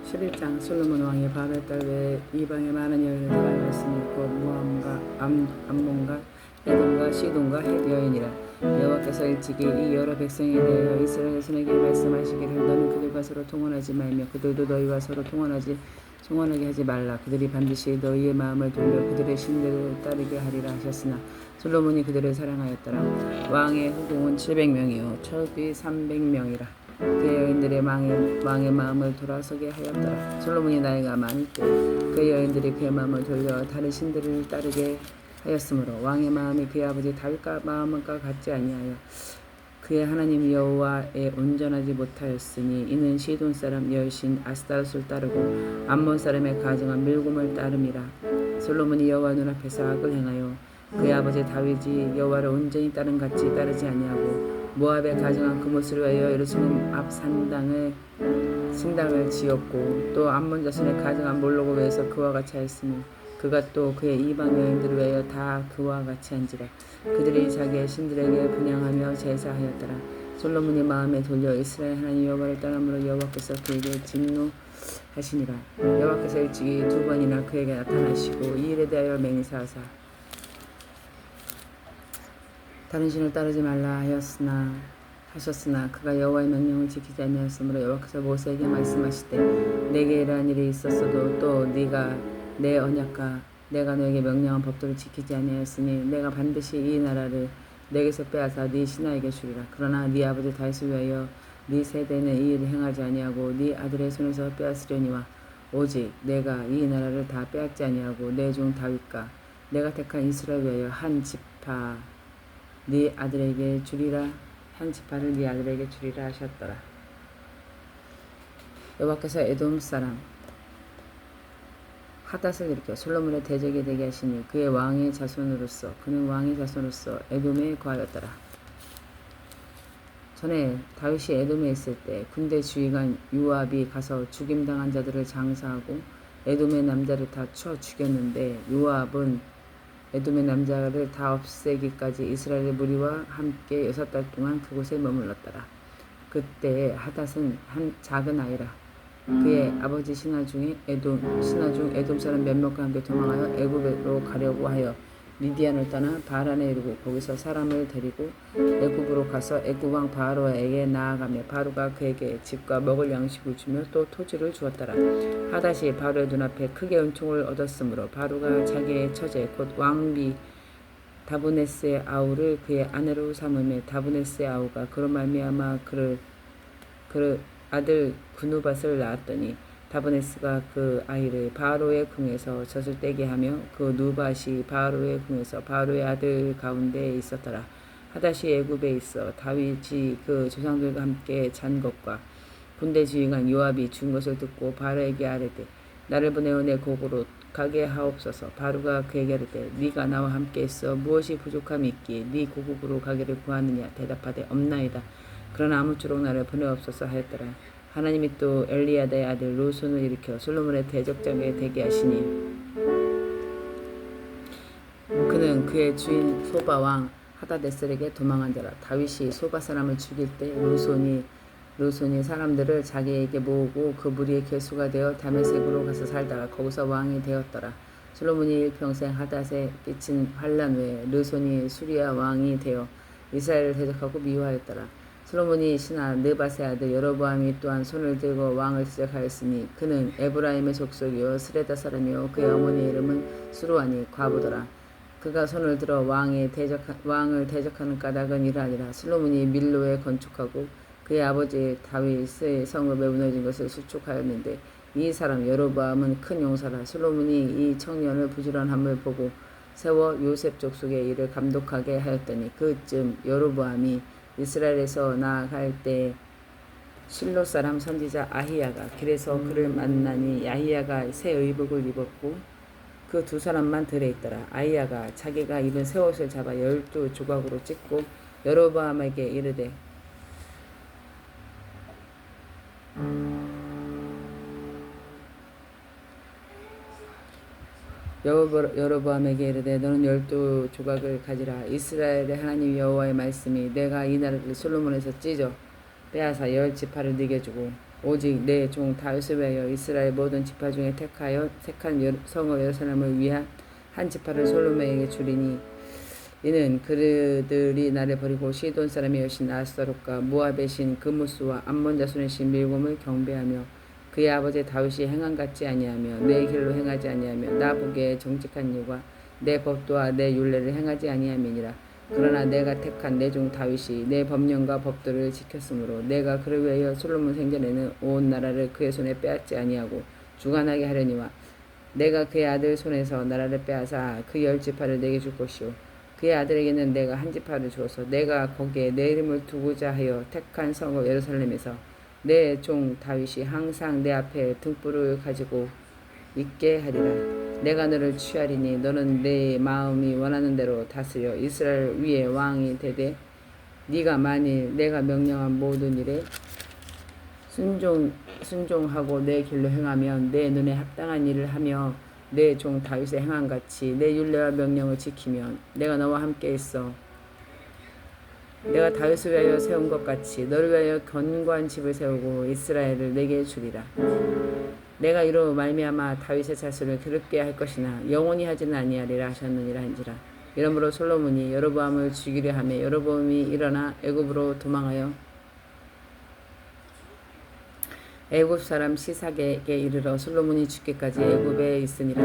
11장 솔로몬 왕이 바벨 딸 외에 이방의 많은 여인을 사랑하였으니 곧 모함과 암몬과 에돔과 시돈과 헷 여인이라. 여호와께서 일찍이 이 여러 백성에 대하여 이스라엘 자손에게 말씀하시기를 너는 그들과 서로 통혼하지 말며 그들도 너희와 서로 통혼하게 하지 말라. 그들이 반드시 너희의 마음을 돌려 그들의 신들을 따르게 하리라 하셨으나 솔로몬이 그들을 사랑하였더라. 왕의 후궁은 700명이요 첩이 300명이라. 그의 여인들의 왕의 마음을 돌아서게 하였더라. 솔로몬이 나이가 많을 때 그의 여인들이 그의 마음을 돌려 다른 신들을 따르게 하였으므로 왕의 마음이 그의 아버지 다윗과 마음과 같지 아니하여 그의 하나님 여호와에 온전하지 못하였으니 이는 시돈 사람 여신 아스타롯을 따르고 암몬 사람의 가증한 밀곰을 따름이라. 솔로몬이 여호와 눈앞에서 악을 행하여 그의 아버지 다윗이 여호와를 온전히 따른 같이 따르지 아니하고 모압의 가증한 그못을 위하여 예루살렘 앞 성당을 지었고 또 암몬 자손의 가증한 몰록을 위해서 그와 같이 하였으니 그가 또 그의 이방 여인들을 위하여 다 그와 같이 한지라. 그들이 자기의 신들에게 분향하며 제사하였더라. 솔로몬이 마음에 돌려 이스라엘 하나님 여호와를 떠남으로 여호와께서 그에게 진노하시니라. 여호와께서 일찍이 2번이나 그에게 나타나시고 이 일에 대하여 맹세하사 다른 신을 따르지 말라 하셨으나 그가 여호와의 명령을 지키지 아니하였으므로 여호와께서 모세에게 말씀하시되 내게 이러한 일이 있었어도 또 네가 내 언약과 내가 너에게 명령한 법도를 지키지 아니하였으니 내가 반드시 이 나라를 내게서 빼앗아 네 신하에게 주리라. 그러나 네 아버지 다윗을 위하여 네 세대는 이 일을 행하지 아니하고 네 아들의 손에서 빼앗으려니와 오직 내가 이 나라를 다 빼앗지 아니하고 내 종 다윗과 내가 택한 이스라엘 위하여 한 지파 네 아들에게 주리라. 한 지파를 네 아들에게 주리라 하셨더라. 여호와께서 에돔 사람 하닷을 일으켜 솔로몬의 대적이 되게 하시니 그는 왕의 자손으로서 에돔에 거하였더라. 전에 다윗이 에돔에 있을 때 군대 주의관 요압이 가서 죽임당한 자들을 장사하고 에돔의 남자를 다 쳐 죽였는데 요압은 에돔의 남자를 다 없애기까지 이스라엘의 무리와 함께 6달 동안 그곳에 머물렀더라. 그때 하닷은 한 작은 아이라. 그의 아버지 신하 중 에돔 사람 몇몇과 함께 도망하여 애굽으로 가려고 하여 미디안을 떠나 바란에 이르고 거기서 사람을 데리고 애굽으로 가서 애굽 왕 바로에게 나아가며 바로가 그에게 집과 먹을 양식을 주며 또 토지를 주었더라. 하닷이 바로의 눈앞에 크게 은총을 얻었으므로 바로가 자기의 처제 곧 왕비 다브네스의 아우를 그의 아내로 삼으며 다브네스의 아우가 그로 말미암아 그를 아들 구누밧을 낳았더니 다브네스가 그 아이를 바로의 궁에서 젖을 떼게 하며 그 누밧이 바로의 궁에서 바로의 아들 가운데 있었더라. 하닷이 애굽에 있어 다윗이 그 조상들과 함께 잔 것과 군대 주의관 요압이 준 것을 듣고 바로에게 아뢰되 나를 보내어 내 곡으로 가게 하옵소서. 바로가 그에게 아뢰되 네가 나와 함께 있어 무엇이 부족함이 있기에 네 고국으로 가기를 구하느냐. 대답하되 없나이다. 그러나 아무쪼록 나를 보내옵소서 하였더라. 하나님이 또 엘리야다의 아들 로손을 일으켜 솔로몬의 대적장에 되게 하시니 그는 그의 주인 소바 왕 하다데셀에게 도망한 자라. 다윗이 소바 사람을 죽일 때 로손이 사람들을 자기에게 모으고 그 무리의 개수가 되어 다메섹으로 가서 살다가 거기서 왕이 되었더라. 솔로몬이 일평생 하닷에 끼친 환란 외에 르손이 수리아 왕이 되어 이스라엘을 대적하고 미워하였더라. 솔로몬이 신하 느밧의 아들 여로보암이 또한 손을 들고 왕을 대적하였으니 그는 에브라임의 족속이요 스레다 사람이요 그의 어머니의 이름은 수루아니 과부더라. 그가 손을 들어 왕을 대적하는 까닭은 이러하니라. 솔로몬이 밀로에 건축하고 그의 아버지 다윗의 성읍에 무너진 것을 수축하였는데 이 사람 여로보암은 큰 용사라. 솔로몬이 이 청년을 부지런함을 보고 세워 요셉 족속의 일을 감독하게 하였더니 그쯤 여로보암이 이스라엘에서 나아갈 때 실로 사람 선지자 아히야가 길에서 그를 만나니 아히야가 새 의복을 입었고 그 2사람만 들에 있더라. 아히야가 자기가 입은 새 옷을 잡아 12조각으로 찢고 여로보암에게 이르되 여로보암에게 이르되 너는 12조각을 가지라. 이스라엘의 하나님 여호와의 말씀이 내가 이 나라를 솔로몬에서 찢어 빼앗아 10지파를 네게 주고 오직 내 종 다윗을 위하여 이스라엘 모든 지파 중에 택한 성읍 예루살렘을 위한 한 지파를 솔로몬에게 주리니 이는 그들이 나를 버리고 시돈 사람의 여신 아스타롯과 모압의 신 그무스와 암몬 자손의 신 밀곰을 경배하며 그의 아버지 다윗이 행한 같지 아니하며 내 길로 행하지 아니하며 나 보기에 정직한 일과 내 법도와 내 율례를 행하지 아니함이니라. 그러나 내가 택한 내 종 다윗이 내 법령과 법도를 지켰으므로 내가 그를 위하여 솔로몬 생전에는 온 나라를 그의 손에 빼앗지 아니하고 주관하게 하려니와 내가 그의 아들 손에서 나라를 빼앗아 그 10지파를 내게 줄 것이요 그의 아들에게는 내가 한 지파를 주어서 내가 거기에 내 이름을 두고자 하여 택한 성읍 예루살렘에서 내 종 다윗이 항상 내 앞에 등불을 가지고 있게 하리라. 내가 너를 취하리니 너는 내 마음이 원하는 대로 다스려 이스라엘 위에 왕이 되되 네가 만일 내가 명령한 모든 일에 순종하고 내 길로 행하면 내 눈에 합당한 일을 하며 내 종 다윗의 행한 같이 내 율례와 명령을 지키면 내가 너와 함께 있어 내가 다윗을 위하여 세운 것 같이 너를 위하여 견고한 집을 세우고 이스라엘을 내게 주리라. 내가 이로 말미암아 다윗의 자손을 괴롭게 할 것이나 영원히 하지는 아니하리라 하셨느니라 한지라. 이러므로 솔로몬이 여로보암을 죽이려 하며 여로보암이 일어나 애굽으로 도망하여 애굽 사람 시삭에게 이르러 솔로몬이 죽기까지 애굽에 있으니라.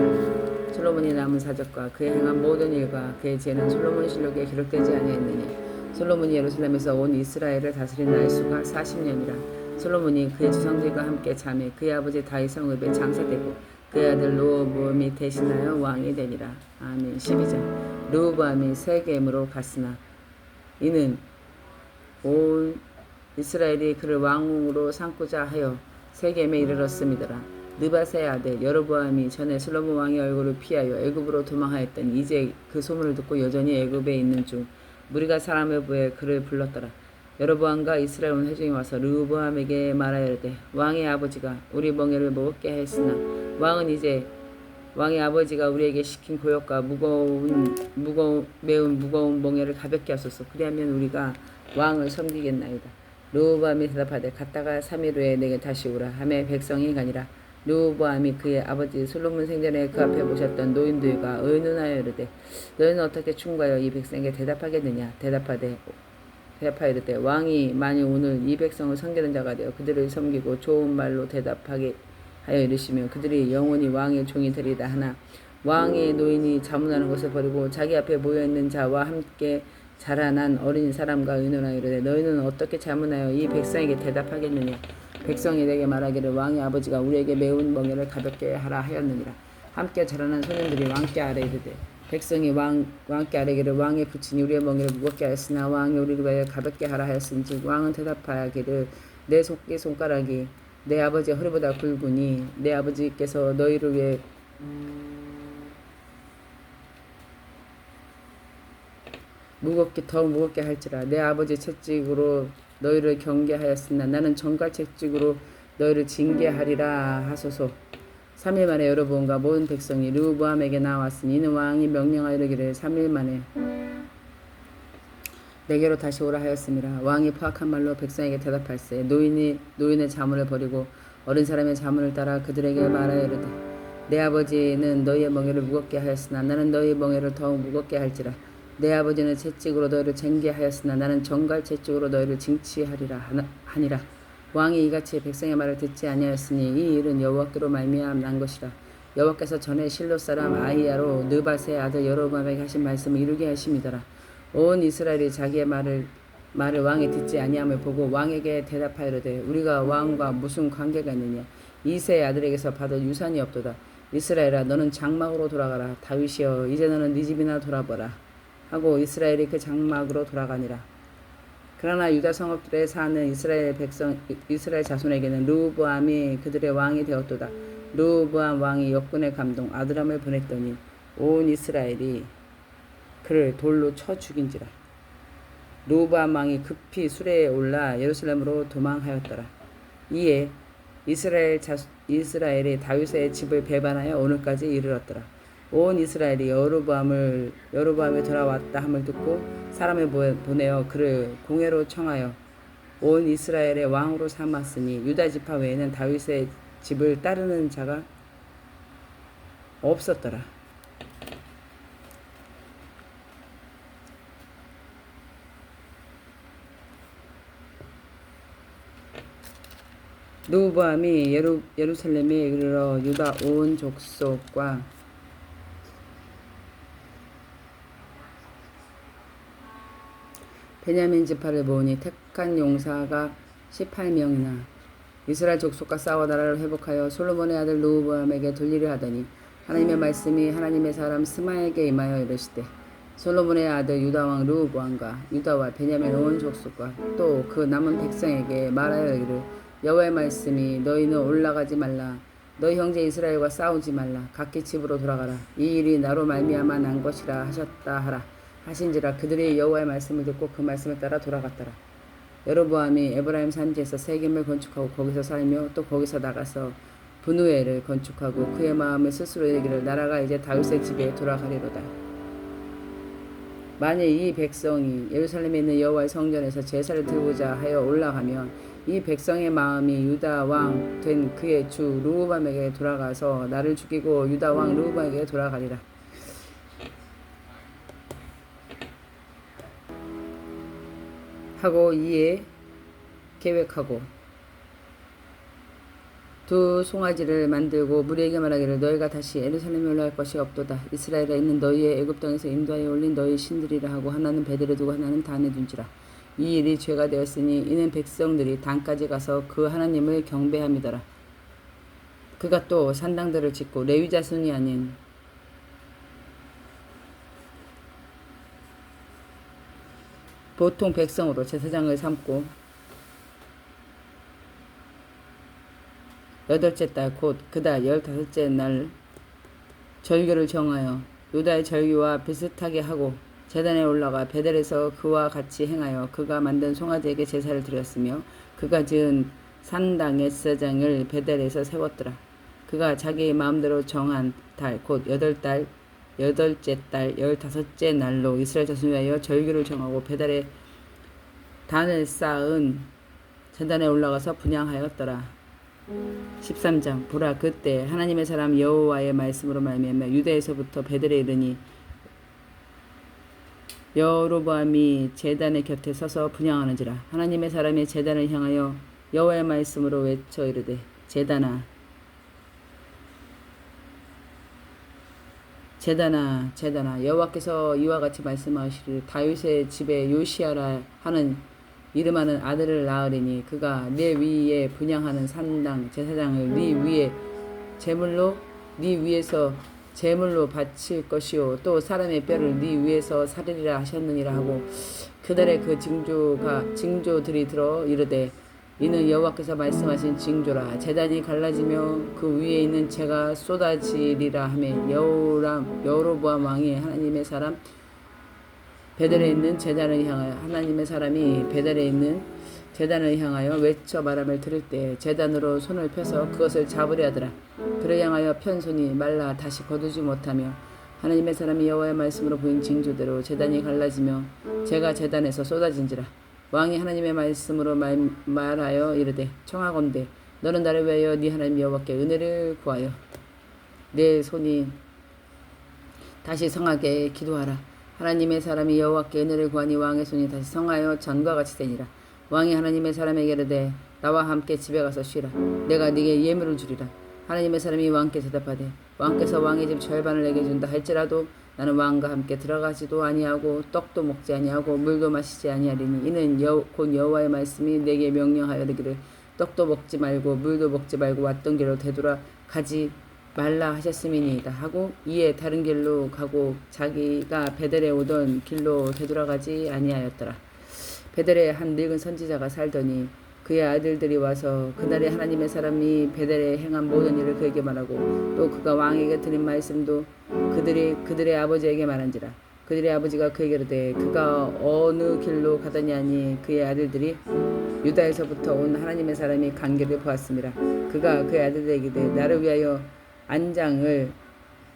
솔로몬이 남은 사적과 그의 행한 모든 일과 그의 죄는 솔로몬 실록에 기록되지 아니하였느니 솔로몬이 예루살렘에서 온 이스라엘을 다스린 날수가 40년이라. 솔로몬이 그의 조상들과 함께 잠에 그의 아버지 다윗 성읍에 장사되고 그의 아들 르호보암이 대신하여 왕이 되니라. 아멘. 12절. 르호보암이 세겜으로 갔으나 이는 온 이스라엘이 그를 왕으로 삼고자 하여 세겜에 이르렀음이더라. 느밧의 아들 여로보암이 전에 솔로몬 왕의 얼굴을 피하여 애굽으로 도망하였더니 이제 그 소문을 듣고 여전히 애굽에 있는 중 무리가 사람을 보여 그를 불렀더라. 여로보암과 이스라엘 온 회중이 와서 르호보암에게 말하여되 왕의 아버지가 우리 멍에를 먹게 하였으나 왕은 이제 왕의 아버지가 우리에게 시킨 고역과 매우 무거운 멍에를 가볍게 하소서. 그리하면 우리가 왕을 섬기겠나이다. 르호보암이 대답하되 갔다가 3일 후에 내게 다시 오라 하매 백성이 가니라. 르호보암이 그의 아버지 솔로몬 생전에 그 앞에 모셨던 노인들과 의논하여 이르되 너희는 어떻게 충고하여 이 백성에게 대답하겠느냐. 대답하여 이르되 왕이 만일 오늘 이 백성을 섬기는 자가 되어 그들을 섬기고 좋은 말로 대답하게 하여 이르시면 그들이 영원히 왕의 종이 되리라 하나 왕의 노인이 자문하는 것을 버리고 자기 앞에 모여있는 자와 함께 자라난 어린 사람과 의논하여 이르되 너희는 어떻게 자문하여 이 백성에게 대답하겠느냐. 백성이 내게 말하기를 왕의 아버지가 우리에게 매운 멍에를 가볍게 하라 하였느니라. 함께 자라난 소년들이 왕께 아뢰 이르되 백성이 왕께 아뢰기를 왕의 부친이 우리의 멍에를 무겁게 하였으나 왕이 우리를 위하여 가볍게 하라 하였은즉 왕은 대답하기를 내 손가락이 내 아버지의 허리보다 굵으니 내 아버지께서 너희를 위해 더욱 무겁게 할지라. 내 아버지 채찍으로 너희를 경계하였으나 나는 정갈 채찍으로 너희를 징계하리라 하소서. 3일 만에 여로보암과 모든 백성이 르호보암에게 나왔으니 이는 왕이 명령하여 이르기를 3일 만에 내게로 다시 오라 하였음이라. 왕이 포악한 말로 백성에게 대답할세 노인의 자문을 버리고 어린 사람의 자문을 따라 그들에게 말하여 이르되 내 아버지는 너희의 멍에를 무겁게 하였으나 나는 너희의 멍에를 더욱 무겁게 할지라. 내 아버지는 채찍으로 너희를 쟁계하였으나 나는 정갈 채찍으로 너희를 징치하리라 하니라. 왕이 이같이 백성의 말을 듣지 아니하였으니 이 일은 여호와께로 말미암아 난 것이라. 여호와께서 전에 실로 사람 아히야로 느밧의 아들 여로보암에게 하신 말씀을 이루게 하심이더라. 온 이스라엘이 자기의 말을 왕이 듣지 아니함을 보고 왕에게 대답하여되 우리가 왕과 무슨 관계가 있느냐. 이새의 아들에게서 받을 유산이 없도다. 이스라엘아 너는 장막으로 돌아가라. 다윗이여 이제 너는 네 집이나 돌아보라 하고 이스라엘이 그 장막으로 돌아가니라. 그러나 유다 성읍들에 사는 이스라엘 자손에게는 르호보암이 그들의 왕이 되었도다. 르호보암 왕이 역군의 감동 아드람을 보냈더니 온 이스라엘이 그를 돌로 쳐 죽인지라. 르호보암 왕이 급히 수레에 올라 예루살렘으로 도망하였더라. 이에 이스라엘이 다윗의 집을 배반하여 오늘까지 이르렀더라. 온 이스라엘이 여로보암이 돌아왔다 함을 듣고 사람을 보내어 그를 공회로 청하여 온 이스라엘의 왕으로 삼았으니 유다 지파 외에는 다윗의 집을 따르는 자가 없었더라. 르호보암이 예루살렘에 이르러 유다 온 족속과 베냐민 지파를 모으니 택한 용사가 18명이나 이스라엘 족속과 싸워 나라를 회복하여 솔로몬의 아들 르호보암에게 돌리려 하더니 하나님의 말씀이 하나님의 사람 스마에게 임하여 이르시되 솔로몬의 아들 유다 왕 르호보암과 유다와 베냐민 온 족속과 또 그 남은 백성에게 말하여 이르 여호와의 말씀이 너희는 올라가지 말라 너희 형제 이스라엘과 싸우지 말라 각기 집으로 돌아가라 이 일이 나로 말미암아 난 것이라 하셨다 하라 하신지라 그들이 여호와의 말씀을 듣고 그 말씀을 따라 돌아갔더라. 여로보암이 에브라임 산지에서 세겜을 건축하고 거기서 살며 또 거기서 나가서 분우엘을 건축하고 그의 마음을 스스로 이르기를 나라가 이제 다윗의 집에 돌아가리로다. 만일 이 백성이 예루살렘에 있는 여호와의 성전에서 제사를 드리고자 하여 올라가면 이 백성의 마음이 유다 왕 된 그의 주 르호보암에게 돌아가서 나를 죽이고 유다 왕 르호보암에게 돌아가리라. 하고 이에 계획하고 두 송아지를 만들고 무리에게 말하기를 너희가 다시 예루살렘에 올라갈 것이 없도다. 이스라엘에 있는 너희의 애굽 땅에서 인도하여 올린 너희 신들이라 하고 하나는 베델에 두고 하나는 단에 둔지라. 이 일이 죄가 되었으니 이는 백성들이 단까지 가서 그 하나님을 경배함이더라. 그가 또 산당들을 짓고 레위 자손이 아닌 보통 백성으로 제사장을 삼고 여덟째 달 곧 그달 15째 날 절기를 정하여 유다의 절기와 비슷하게 하고 제단에 올라가 베델에서 그와 같이 행하여 그가 만든 송아지에게 제사를 드렸으며 그가 지은 산당 예사장을 베델에서 세웠더라. 그가 자기 마음대로 정한 달 곧 여덟째 달 15째 날로 이스라엘 자손을 위하여 절기를 정하고 베델에 단을 쌓은 제단에 올라가서 분향하였더라. 13장 보라 그때 하나님의 사람 여호와의 말씀으로 말미암아 유다에서부터 베델에 이르니 여로보암이 제단의 곁에 서서 분향하는지라. 하나님의 사람이 제단을 향하여 여호와의 말씀으로 외쳐 이르되 제단아 여호와께서 이와 같이 말씀하시기를 다윗의 집에 요시아라 하는 이름하는 아들을 낳으리니 그가 네 위에 분향하는 산당 제사장을 네 위에서 제물로 바칠 것이요 또 사람의 뼈를 네 위에서 살리리라 하셨느니라 하고 그들의 그 징조들이 들어 이르되 이는 여호와께서 말씀하신 징조라. 제단이 갈라지며 그 위에 있는 재가 쏟아지리라 하며 여로보암 왕이 하나님의 사람 베델에 있는 제단을 향하여 하나님의 사람이 베델에 있는 제단을 향하여 외쳐 말함을 들을 때 제단으로 손을 펴서 그것을 잡으려 하더라. 그를 향하여 편 손이 말라 다시 거두지 못하며 하나님의 사람이 여호와의 말씀으로 보인 징조대로 제단이 갈라지며 재가 제단에서 쏟아진지라. 왕이 하나님의 말씀으로 말하여 이르되 청하건대 너는 나를 위하여 네 하나님 여호와께 은혜를 구하여 내 손이 다시 성하게 기도하라. 하나님의 사람이 여호와께 은혜를 구하니 왕의 손이 다시 성하여 전과 같이 되니라. 왕이 하나님의 사람에게 이르되 나와 함께 집에 가서 쉬라. 내가 네게 예물을 주리라. 하나님의 사람이 왕께 대답하되 왕께서 왕의 집 절반을 내게 준다 할지라도 나는 왕과 함께 들어가지도 아니하고 떡도 먹지 아니하고 물도 마시지 아니하리니 이는 곧 여호와의 말씀이 내게 명령하여 이르기를 떡도 먹지 말고 물도 먹지 말고 왔던 길로 되돌아가지 말라 하셨음이니이다 하고 이에 다른 길로 가고 자기가 베델에 오던 길로 되돌아가지 아니하였더라. 베델에 한 늙은 선지자가 살더니 그의 아들들이 와서 그날에 하나님의 사람이 베델에 행한 모든 일을 그에게 말하고 또 그가 왕에게 드린 말씀도 그들의 아버지에게 말한지라. 그들의 아버지가 그에게 이르되 그가 어느 길로 가더니 하니 그의 아들들이 유다에서부터 온 하나님의 사람이 간 길을 보았습니다. 그가 그의 아들들에게 이르되 나를 위하여 안장을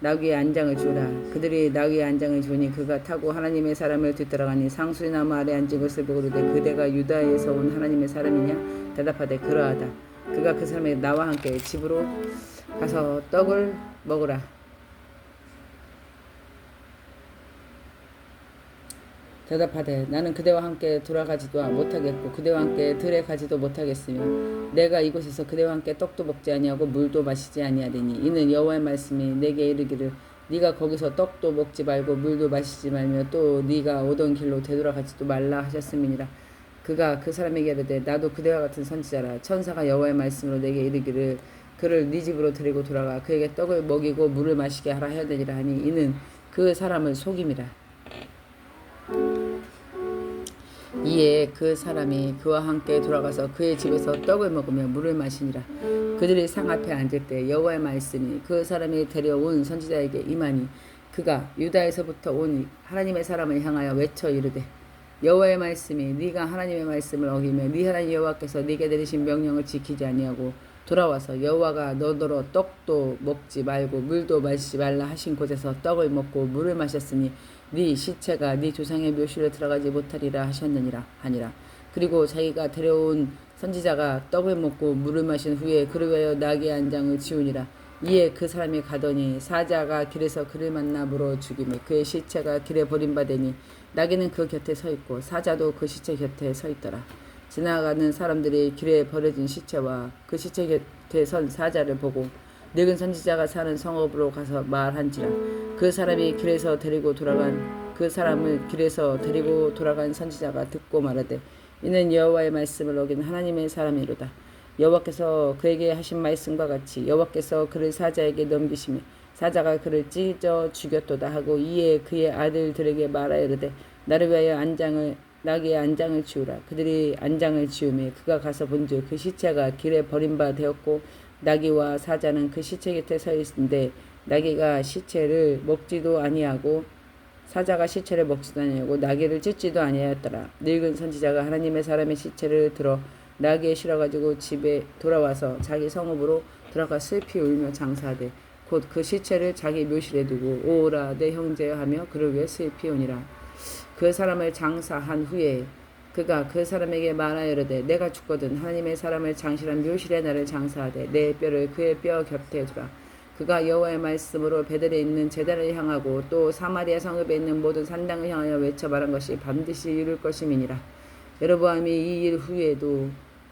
나귀의 안장을 주라. 그들이 나귀의 안장을 주니 그가 타고 하나님의 사람을 뒤따라가니 상수리나무 아래 앉은 것을 보고 그러되 그대가 유다에서 온 하나님의 사람이냐 대답하되 그러하다. 그가 그 사람에게 나와 함께 집으로 가서 떡을 먹으라. 대답하되 나는 그대와 함께 돌아가지도 못하겠고 그대와 함께 들에 가지도 못하겠으며 내가 이곳에서 그대와 함께 떡도 먹지 아니하고 물도 마시지 아니하리니 이는 여호와의 말씀이 내게 이르기를 네가 거기서 떡도 먹지 말고 물도 마시지 말며 또 네가 오던 길로 되돌아가지도 말라 하셨음이니라. 그가 그 사람에게 이르되 나도 그대와 같은 선지자라. 천사가 여호와의 말씀으로 내게 이르기를 그를 네 집으로 데리고 돌아가 그에게 떡을 먹이고 물을 마시게 하라 해야 되니라 하니 이는 그 사람을 속임이라. 이에 그 사람이 그와 함께 돌아가서 그의 집에서 떡을 먹으며 물을 마시니라. 그들이 상 앞에 앉을 때 여호와의 말씀이 그 사람이 데려온 선지자에게 임하니 그가 유다에서부터 온 하나님의 사람을 향하여 외쳐 이르되 여호와의 말씀이 네가 하나님의 말씀을 어기며 네 하나님 여호와께서 네게 내리신 명령을 지키지 아니하고 돌아와서 여호와가 너더러 떡도 먹지 말고 물도 마시지 말라 하신 곳에서 떡을 먹고 물을 마셨으니 네 시체가 네 조상의 묘실에 들어가지 못하리라 하셨느니라 하니라. 그리고 자기가 데려온 선지자가 떡을 먹고 물을 마신 후에 그를 위하여 나귀의 안장을 지우니라. 이에 그 사람이 가더니 사자가 길에서 그를 만나 물어 죽이며 그의 시체가 길에 버림받으니 나귀는 그 곁에 서 있고 사자도 그 시체 곁에 서 있더라. 지나가는 사람들이 길에 버려진 시체와 그 시체 곁에 선 사자를 보고 늙은 선지자가 사는 성읍으로 가서 말한지라. 그 사람이 길에서 데리고 돌아간 그 사람을 길에서 데리고 돌아간 선지자가 듣고 말하되 이는 여호와의 말씀을 어긴 하나님의 사람이로다. 여호와께서 그에게 하신 말씀과 같이 여호와께서 그를 사자에게 넘기시며 사자가 그를 찢어 죽였도다 하고 이에 그의 아들들에게 말하여 이르되 나를 위하여 나귀의 안장을 지우라. 그들이 안장을 지우매 그가 가서 본즉 그 시체가 길에 버림바 되었고 나귀와 사자는 그 시체 곁에 서 있는데 나귀가 시체를 먹지도 아니하고 사자가 시체를 먹지도 아니하고 나귀를 찢지도 아니하였더라. 늙은 선지자가 하나님의 사람의 시체를 들어 나귀에 실어가지고 집에 돌아와서 자기 성읍으로 들어가 슬피 울며 장사하되 곧 그 시체를 자기 묘실에 두고 오라 내 형제여 하며 그를 위해 슬피 우니라. 그 사람을 장사한 후에 그가 그 사람에게 말하여 이르되 내가 죽거든 하나님의 사람을 장실한 묘실에 나를 장사하되 내 뼈를 그의 뼈 곁에 두라. 그가 여호와의 말씀으로 베델에 있는 제단을 향하고 또 사마리아 성읍에 있는 모든 산당을 향하여 외쳐 말한 것이 반드시 이룰 것임이니라. 여로보암이 이 일 후에도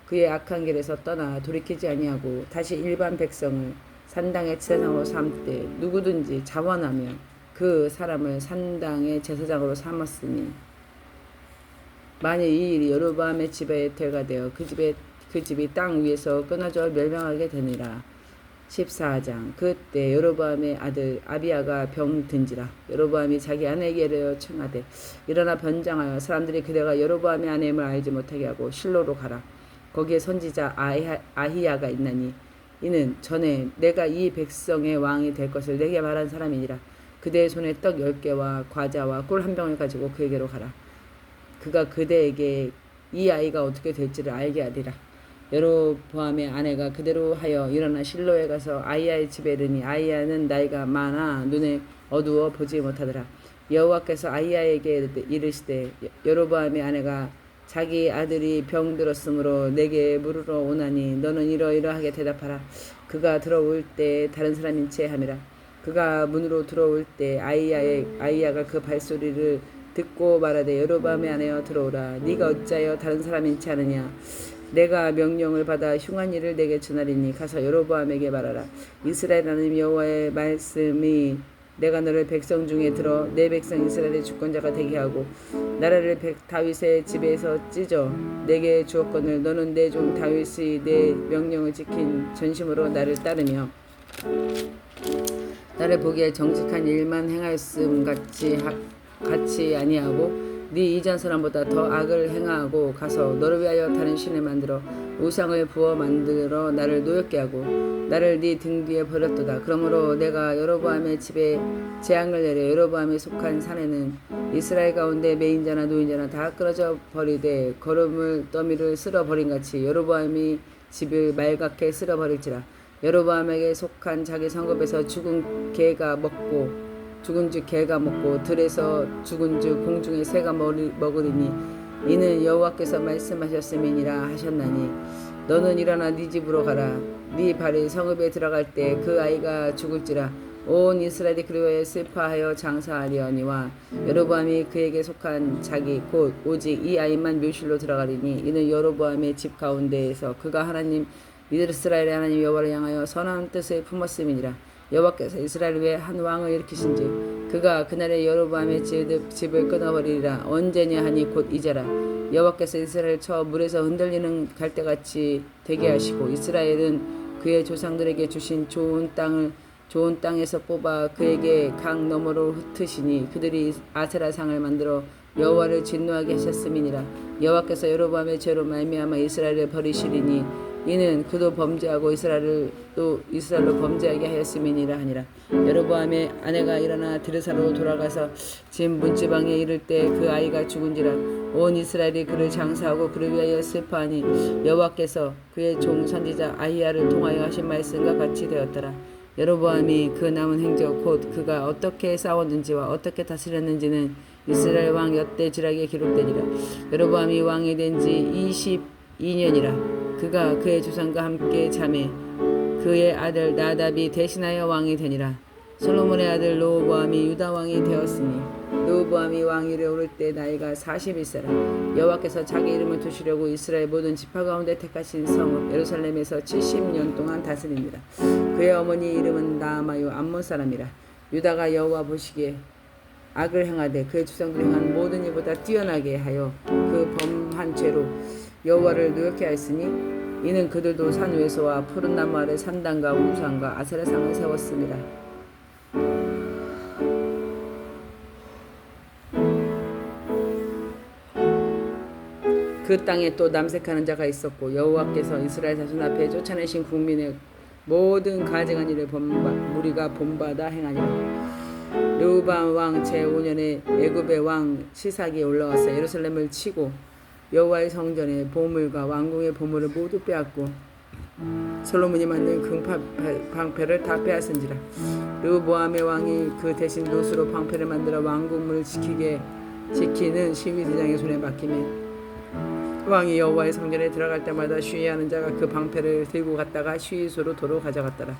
그의 악한 길에서 떠나 돌이키지 아니하고 다시 일반 백성을 산당의 제사장으로 삼되 누구든지 자원하면 그 사람을 산당의 제사장으로 삼았으니 만일 이 일이 여로보암의 집에 되어가되어 그 집이 땅 위에서 끊어져 멸망하게 되니라. 14장. 그때 여로보암의 아들 아비야가 병든지라. 여로보암이 자기 아내에게 이르러 청하되 일어나 변장하여 사람들이 그대가 여로보암의 아내임을 알지 못하게 하고 실로로 가라. 거기에 선지자 아히야가 있나니 이는 전에 내가 이 백성의 왕이 될 것을 내게 말한 사람이니라. 그대의 손에 떡 10개와 과자와 꿀 한 병을 가지고 그에게로 가라. 그가 그대에게 이 아이가 어떻게 될지를 알게 하리라. 여로보암의 아내가 그대로 하여 일어나 실로에 가서 아히야의 집에 이르니 아히야는 나이가 많아 눈에 어두워 보지 못하더라. 여호와께서 아히야에게 이르시되 여로보암의 아내가 자기 아들이 병들었으므로 내게 물으러 오나니 너는 이러이러하게 대답하라. 그가 들어올 때 다른 사람인 채 함이라. 그가 문으로 들어올 때 아히야가 그 발소리를 듣고 말하되 여로보암의 아내여 들어오라. 네가 어찌하여 다른 사람인 채 하느냐. 내가 명령을 받아 흉한 일을 내게 전하리니 가서 여로보암에게 말하라. 이스라엘 하나님 여호와의 말씀이 내가 너를 백성 중에 들어 내 백성 이스라엘의 주권자가 되게 하고 나라를 다윗의 집에서 찢어 내게 주었거늘 너는 내 종 다윗의 내 명령을 지킨 전심으로 나를 따르며 나를 보기에 정직한 일만 행하였음 같이 아니하고 네 이전 사람보다 더 악을 행하고 가서 너를 위하여 다른 신을 만들어 우상을 부어 만들어 나를 노엽게 하고 나를 네 등 뒤에 버렸도다. 그러므로 내가 여로보암의 집에 재앙을 내려 여로보암에 속한 산에는 이스라엘 가운데 매인자나 노인자나 다 끊어져 버리되 거름을 더미를 쓸어 버린 같이 여로보암이 집을 맑게 쓸어 버릴지라. 여로보암에게 속한 자기 성읍에서 죽은 즉 개가 먹고 들에서 죽은 즉 공중의 새가 먹으리니 이는 여호와께서 말씀하셨음이니라 하셨나니 너는 일어나 네 집으로 가라. 네 발이 성읍에 들어갈 때 그 아이가 죽을지라. 온 이스라엘이 그리하여 슬퍼하여 장사하려니와 여로보암이 그에게 속한 자기 곧 오직 이 아이만 묘실로 들어가리니 이는 여로보암의 집 가운데에서 그가 하나님 이스라엘의 하나님 여호와를 향하여 선한 뜻을 품었음이니라. 여호와께서 이스라엘 위에 한 왕을 일으키신즉 그가 그날에 여로보암의 집을 끊어버리리라. 언제냐 하니 곧 이제라. 여호와께서 이스라엘을 쳐 물에서 흔들리는 갈대같이 되게 하시고 이스라엘은 그의 조상들에게 주신 좋은 땅에서 뽑아 그에게 강 너머로 흩으시니 그들이 아세라상을 만들어 여호와를 진노하게 하셨음이니라. 여호와께서 여로보암의 죄로 말미암아 이스라엘을 버리시리니 이는 그도 범죄하고 이스라엘로 범죄하게 하였음이니라 하니라. 여로보암의 아내가 일어나 드르사로 돌아가서 집 문지방에 이를 때 그 아이가 죽은지라. 온 이스라엘이 그를 장사하고 그를 위하여 슬퍼하니 여호와께서 그의 종 선지자 아히야를 통하여 하신 말씀과 같이 되었더라. 여로보암이 그 남은 행적 곧 그가 어떻게 싸웠는지와 어떻게 다스렸는지는 이스라엘 왕 엿대지락에 기록되니라. 여로보암이 왕이 된 지 22년이라. 그가 그의 조상과 함께 자매 그의 아들 나답이 대신하여 왕이 되니라. 솔로몬의 아들 르호보암이 유다 왕이 되었으니 르호보암이 왕위를 오를 때 나이가 41세라. 여호와께서 자기 이름을 두시려고 이스라엘 모든 지파 가운데 택하신 성읍 예루살렘에서 70년 동안 다스립니다. 그의 어머니 이름은 나아마요 암몬 사람이라. 유다가 여호와 보시기에 악을 행하되 그의 조상들이 행한 모든 일보다 뛰어나게 하여 그 범한 죄로 여호와를 노엽게 하였으니 이는 그들도 산 외소와 푸른 나무 아래 산당과 우상과 아세라상을 세웠습니다. 그 땅에 또 남색하는 자가 있었고 여호와께서 이스라엘 자손 앞에 쫓아내신 국민의 모든 가증한 일을 무리가 본받아 행하니라. 르호보암 왕 제5년에 애굽의 왕 시삭이 올라와서 예루살렘을 치고 여호와의 성전의 보물과 왕궁의 보물을 모두 빼앗고 솔로몬이 만든 방패를 다 빼앗은지라. 르호보암의 왕이 그 대신 노수로 방패를 만들어 왕궁문을 지키는 시위대장의 손에 맡기며 왕이 여호와의 성전에 들어갈 때마다 시위하는 자가 그 방패를 들고 갔다가 시위소로 도로 가져갔더라.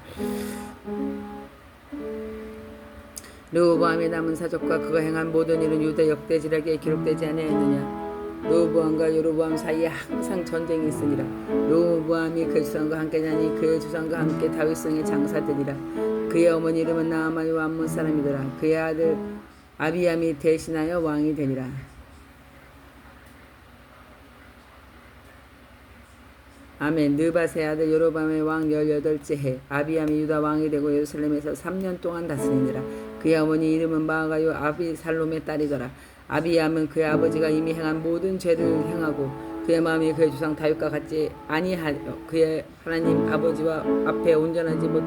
르호보암의 남은 사적과 그가 행한 모든 일은 유다 역대지락에 기록되지 아니하였느냐. 르호보암과 여로보암 사이에 항상 전쟁이 있으니라. 르호보암이 그의 조상과 함께 자니 그의 조상과 함께 다윗성에 장사되니라. 그의 어머니 이름은 나아마요 암몬 사람이더라. 그의 아들 아비암이 대신하여 왕이 되니라. 아멘. 느밧의 아들 여로보암의 왕 18째 해 아비암이 유다 왕이 되고 예루살렘에서 3년 동안 다스리니라. 그의 어머니 이름은 마아가요 아비살롬의 딸이더라. 아비암은 그의 아버지가 이미 행한 모든 죄를 행하고 그의 마음이 그의 조상 다윗과 같지 아니하여 그의 하나님 아버지와 앞에 온전하지 못